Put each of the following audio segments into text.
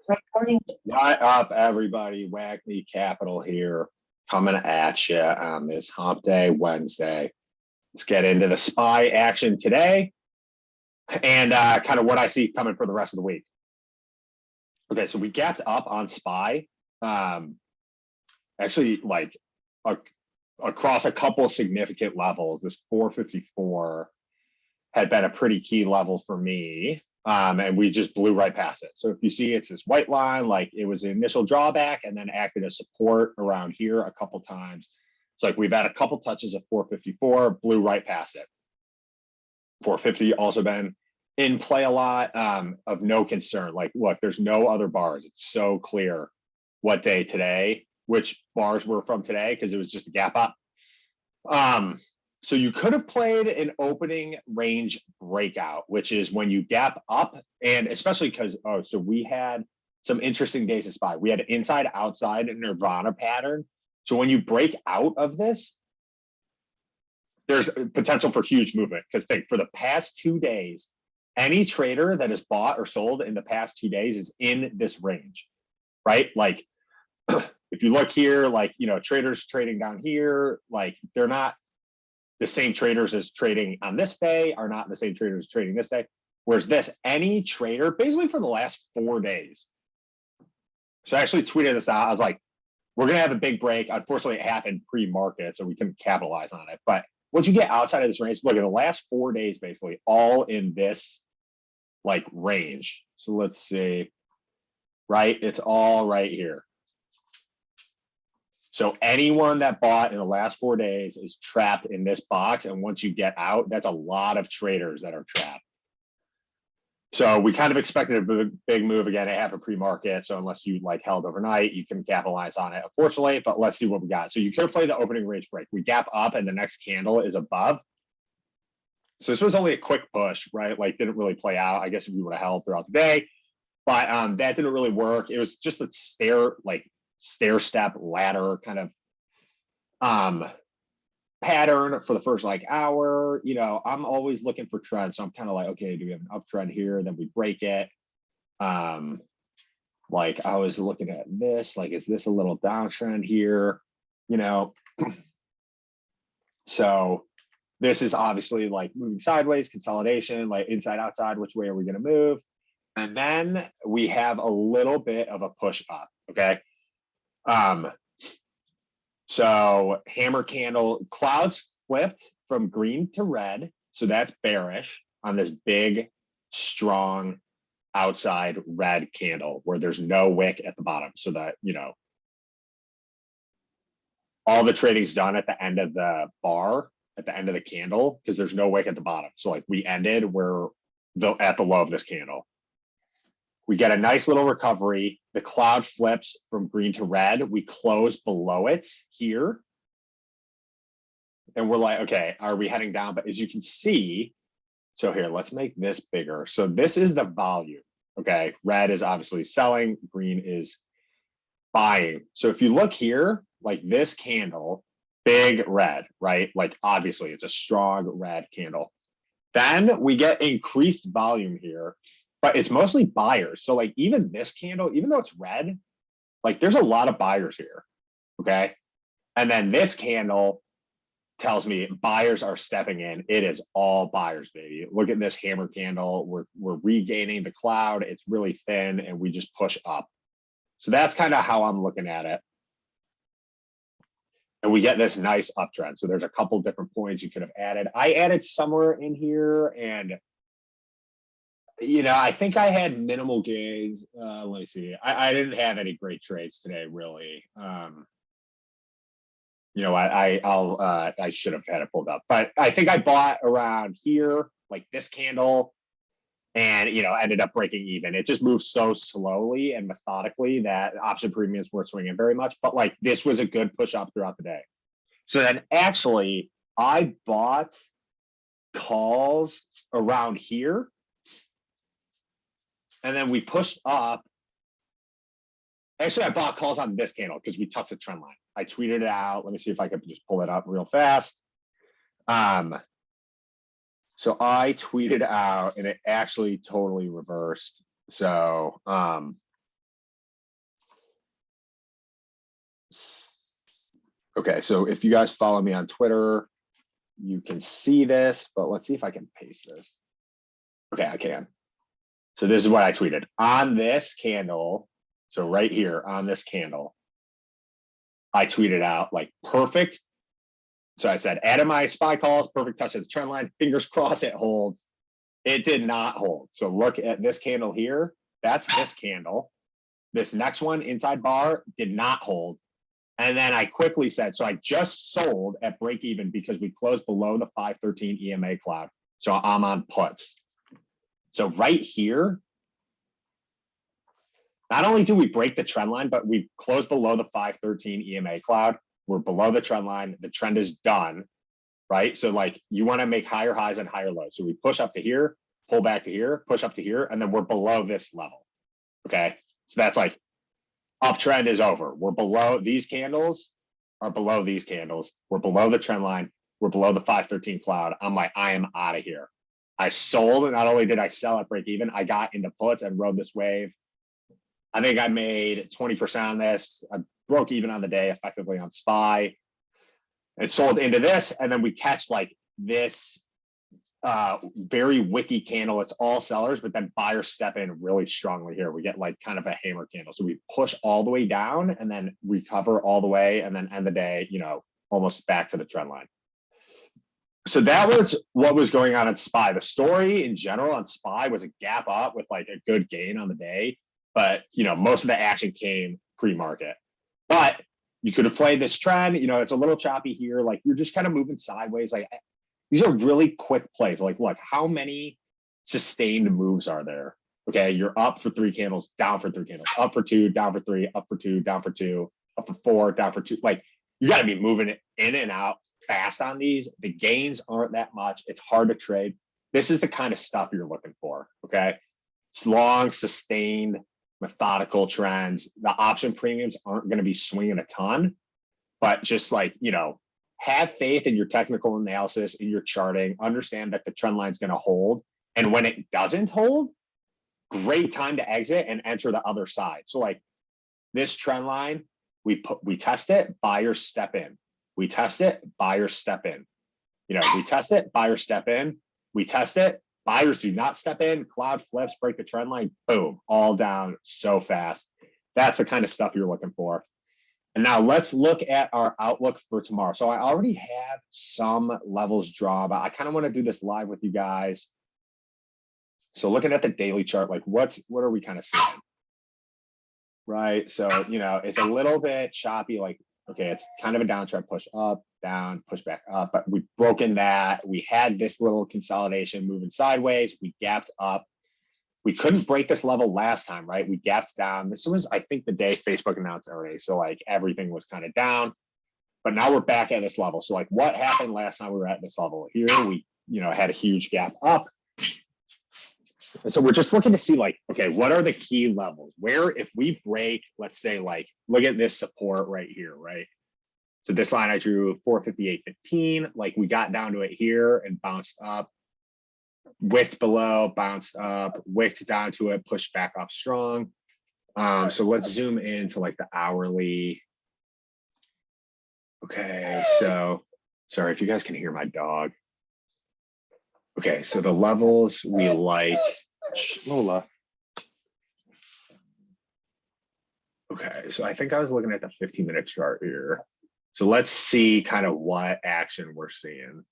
What up, everybody? Wagme Capital here, coming at you on this Hump Day Wednesday. Let's get into the SPY action today and kind of what I see coming for the rest of the week. Okay, so we gapped up on SPY, actually like across a couple significant levels. This 454 had been a pretty key level for me. And we just blew right past it. So if you see, it's this white line, like it was the initial drawback and then acted as support around here a couple times. It's like we've had a couple touches of 454, blew right past it. 450 also been in play a lot, of no concern. Like, look, there's no other bars. It's so clear what day today, which bars were from today, because it was just a gap up. So you could have played an opening range breakout, which is when you gap up, and especially because, so we had some interesting days to SPY. We had inside, outside, and Nirvana pattern. So when you break out of this, there's potential for huge movement, because think, for the past 2 days, any trader that has bought or sold in the past 2 days is in this range, right? Like, if you look here, like, traders trading down here, like they're not the same traders as trading on this day, are not the same traders trading this day. Whereas this, any trader basically for the last 4 days. So I actually tweeted this out. I was like, we're going to have a big break. Unfortunately, it happened pre-market, so we couldn't capitalize on it. But once you get outside of this range, look at the last 4 days, basically all in this like range. So let's see, right? It's all right here. So anyone that bought in the last 4 days is trapped in this box. And once you get out, that's a lot of traders that are trapped. So we kind of expected a big move. Again, it happened pre-market. So unless you like held overnight, you can capitalize on it, unfortunately. But let's see what we got. So you could play the opening range break. We gap up and the next candle is above. So this was only a quick push, right? Like didn't really play out. I guess if we would have held throughout the day, but that didn't really work. It was just a stair step ladder kind of pattern for the first like hour. I'm always looking for trends, so I'm kind of like, okay, do we have an uptrend here? Then we break it. Like I was looking at this, like, is this a little downtrend here? So this is obviously like moving sideways, consolidation, like inside, outside, which way are we going to move? And then we have a little bit of a push up, okay? So hammer candle, clouds flipped from green to red. So that's bearish on this big, strong outside red candle where there's no wick at the bottom. So that, all the trading's done at the end of the bar, at the end of the candle, because there's no wick at the bottom. So like we ended where at the low of this candle. We get a nice little recovery. The cloud flips from green to red. We close below it here. And we're like, okay, are we heading down? But as you can see, so here, let's make this bigger. So this is the volume, okay? Red is obviously selling, green is buying. So if you look here, like this candle, big red, right? Like obviously it's a strong red candle. Then we get increased volume here, but it's mostly buyers. So like even this candle, even though it's red, like there's a lot of buyers here, okay? And then this candle tells me buyers are stepping in. It is all buyers, baby. Look at this hammer candle. We're regaining the cloud. It's really thin and we just push up. So that's kind of how I'm looking at it. And we get this nice uptrend. So there's a couple different points you could have added. I added somewhere in here and I think I had minimal gains. Let me see. I didn't have any great trades today, really. I should have had it pulled up, but I think I bought around here, like this candle, and ended up breaking even. It just moves so slowly and methodically that option premiums weren't swinging very much. But like this was a good push up throughout the day. So then actually, I bought calls around here. And then we pushed up. Actually, I bought calls on this candle because we touched the trend line. I tweeted it out. Let me see if I could just pull it up real fast. So I tweeted out and it actually totally reversed. So Okay, so if you guys follow me on Twitter, you can see this, but let's see if I can paste this. Okay, I can. So this is what I tweeted on this candle. So right here on this candle, I tweeted out like perfect. So I said, added my SPY calls, perfect touch of the trend line, fingers crossed it holds. It did not hold. So look at this candle here. That's this candle. This next one inside bar did not hold. And then I quickly said, so I just sold at break even because we closed below the 513 EMA cloud. So I'm on puts. So right here, not only do we break the trend line, but we close below the 513 EMA cloud. We're below the trend line. The trend is done, right? So like you want to make higher highs and higher lows. So we push up to here, pull back to here, push up to here, and then we're below this level. Okay. So that's like uptrend is over. We're below, these candles are below these candles. We're below the trend line. We're below the 513 cloud. I'm like, I am out of here. I sold, and not only did I sell at break even, I got into puts and rode this wave. I think I made 20% on this. I broke even on the day effectively on SPY. It sold into this, and then we catch like this very wicky candle. It's all sellers, but then buyers step in really strongly here. We get like kind of a hammer candle. So we push all the way down and then recover all the way and then end the day, you know, almost back to the trend line. So that was what was going on at SPY. The story in general on SPY was a gap up with like a good gain on the day. But, you know, most of the action came pre-market. But you could have played this trend. You know, it's a little choppy here. Like you're just kind of moving sideways. Like these are really quick plays. Like, look, how many sustained moves are there? Okay, you're up for 3 candles, down for 3 candles, up for 2, down for 3, up for 2, down for 2, up for 4, down for 2. Like you got to be moving it in and out fast on these. The gains aren't that much. It's hard to trade. This is the kind of stuff you're looking for. Okay, it's long, sustained, methodical trends. The option premiums aren't going to be swinging a ton, but just like, you know, have faith in your technical analysis, in your charting, understand that the trend line is going to hold. And when it doesn't hold, great time to exit and enter the other side. So like this trend line, we test it, buyers step in. We test it, buyers step in. You know, we test it, buyers step in. We test it, buyers do not step in. Cloud flips, break the trend line, boom, all down so fast. That's the kind of stuff you're looking for. And now let's look at our outlook for tomorrow. So I already have some levels drawn, but I kind of want to do this live with you guys. So looking at the daily chart, like what are we kind of seeing? Right. So, you know, it's a little bit choppy, like, okay, it's kind of a downtrend, push up, down, push back up, but we've broken that. We had this little consolidation moving sideways. We gapped up. We couldn't break this level last time, right? We gapped down. This was, I think, the day Facebook announced earnings. So like everything was kind of down, but now we're back at this level. So like what happened last time we were at this level? Here we, you know, had a huge gap up. And so we're just looking to see like, okay, what are the key levels? Where if we break, let's say like, look at this support right here, right? So this line I drew 458.15, like we got down to it here and bounced up. Wicked below, bounced up, wicked down to it, pushed back up strong. So let's zoom into like the hourly. Okay, so sorry if you guys can hear my dog. Okay, so the levels we like, Lola. Okay, so I think I was looking at the 15-minute chart here. So let's see kind of what action we're seeing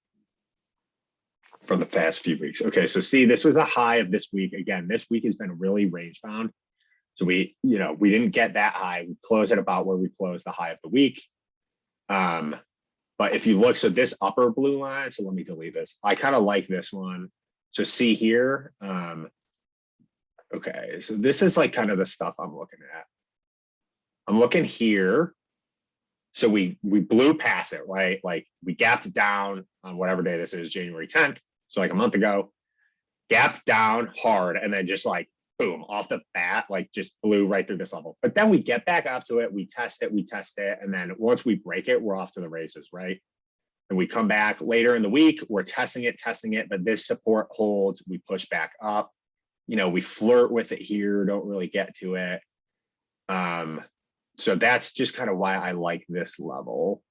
from the past few weeks. Okay, so see, this was a high of this week. Again, this week has been really range bound. So we, you know, we didn't get that high. We closed at about where we closed the high of the week. But if you look, so this upper blue line, so let me delete this. I kind of like this one. So see here. Okay, so this is like kind of the stuff I'm looking at. I'm looking here. So we blew past it, right? Like we gapped down on whatever day this is, January 10th. So like a month ago, gapped down hard and then just like, boom, off the bat, like just blew right through this level. But then we get back up to it, we test it. And then once we break it, we're off to the races, right? And we come back later in the week, we're testing it, but this support holds, we push back up. You know, we flirt with it here, don't really get to it. So that's just kind of why I like this level.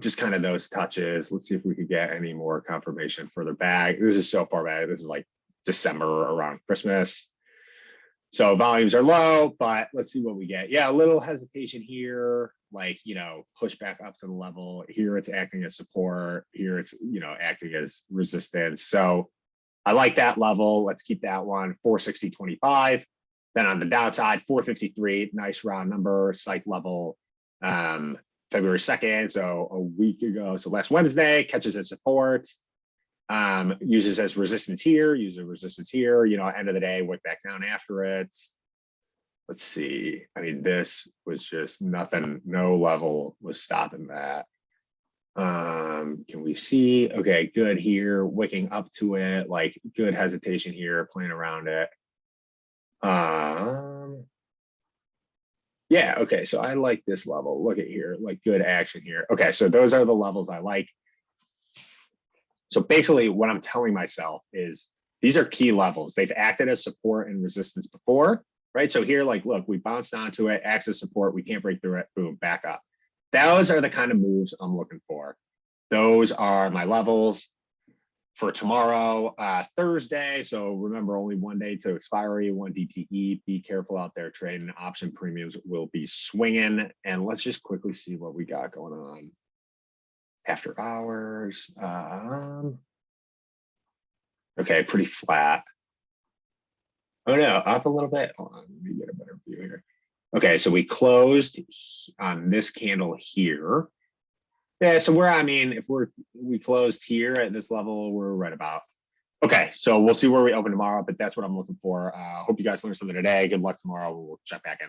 just kind of those touches. Let's see if we could get any more confirmation further back. This is so far back. This is like December around Christmas. So volumes are low, but let's see what we get. Yeah, a little hesitation here, like, push back up to the level. Here it's acting as support. Here it's, acting as resistance. So I like that level. Let's keep that one, 460.25. Then on the downside, 453, nice round number, psych level, February 2nd, so a week ago. So last Wednesday, catches as support. Uses as resistance here, uses resistance here, end of the day, work back down after it. Let's see. I mean, this was just nothing, no level was stopping that. Can we see? Okay, good here, wicking up to it, like good hesitation here, playing around it. Yeah, okay, so I like this level. Look at here, like good action here. Okay, so those are the levels I like. So basically what I'm telling myself is these are key levels. They've acted as support and resistance before, right? So here, like, look, we bounced onto it, acts as support, we can't break through it, boom, back up. Those are the kind of moves I'm looking for. Those are my levels for tomorrow, Thursday. So remember, only one day to expiry, 1 DTE. Be careful out there trading. Option premiums will be swinging. And let's just quickly see what we got going on. After hours, okay, pretty flat. Oh no, up a little bit. Hold on, let me get a better view here. Okay, so we closed on this candle here. Yeah, so if we closed here at this level, we're right about. Okay, so we'll see where we open tomorrow, but that's what I'm looking for. Hope you guys learned something today. Good luck tomorrow. We'll check back in.